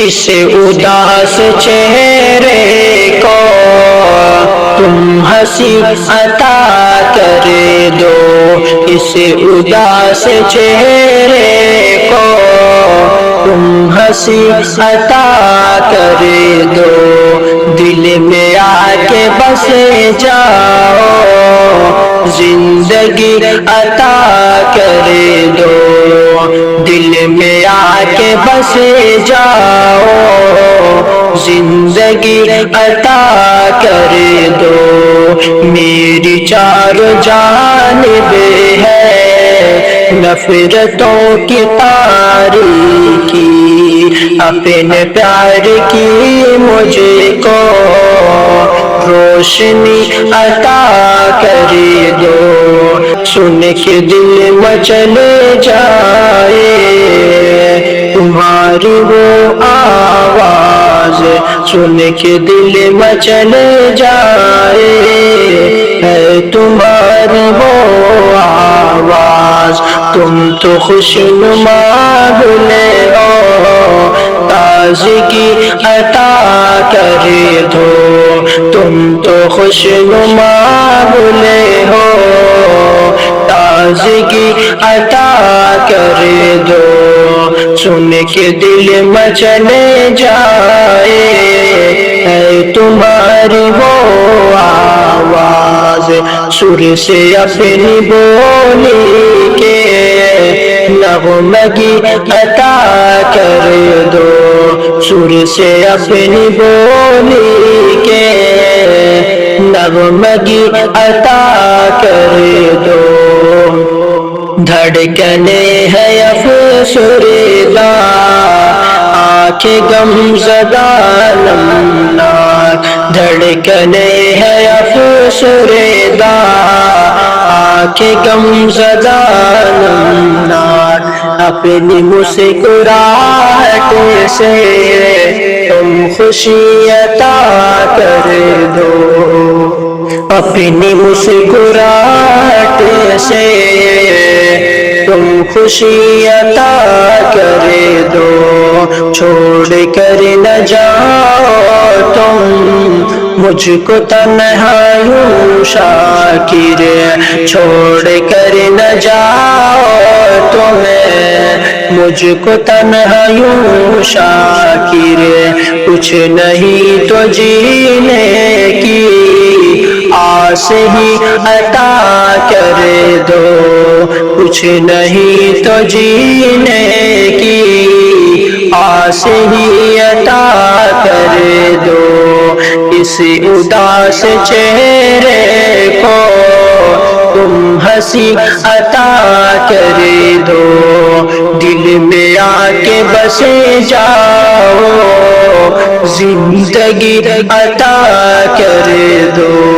اس اداس چہرے کو تم ہنسی عطا کر دو، اس اداس چہرے کو تم ہنسی عطا کر دو، دل میں آ کے بس جاؤ، زندگی عطا کر دو، دل میں آ کے بس جاؤ، زندگی عطا کر دو۔ میری چار جانب ہے نفرتوں کی تاریکی، اپنے پیار کی مجھ کو روشنی عطا کر دو، سن کے دل مچل جائے تمہاری وہ آواز، سن کے دل مچل جائے ہے تمہاری وہ آواز، تم تو خوشنما بھولے ہو، تازگی عطا کر دو، تم تو خوشنما بھولے ہو، تازگی عطا کر دو، سن کے دل مچلے جائے ہے تمہاری وہ آواز، سر سے اپنی بولی کے نغمگی عطا کر دو، سر سے اپنی بولی کے نغمگی عطا کر دو، دھڑکنے ہے افسردہ آنکھیں غم زدہ نمناک، دھڑکنے ہے افسردہ آنکھیں غم زدہ نمناک، اپنی مسکراہٹ سے تم خوشی عطا کر دو، اپنی مسکراہٹ سے تم خوشی عطا کر دو، چھوڑ کر نہ جاؤ تم مجھ کو تنہا یوں شاکر، چھوڑ کر نہ جاؤ تمہیں مجھ کو تنہا یوں شاکر، کچھ نہیں تو جینے کی آس ہی عطا کر دو، کچھ نہیں تو جینے کی آس ہی عطا کر دو، اس اداس چہرے کو تم ہنسی عطا کر دو، دل میں آ کے بس جاؤ، زندگی عطا کر دو۔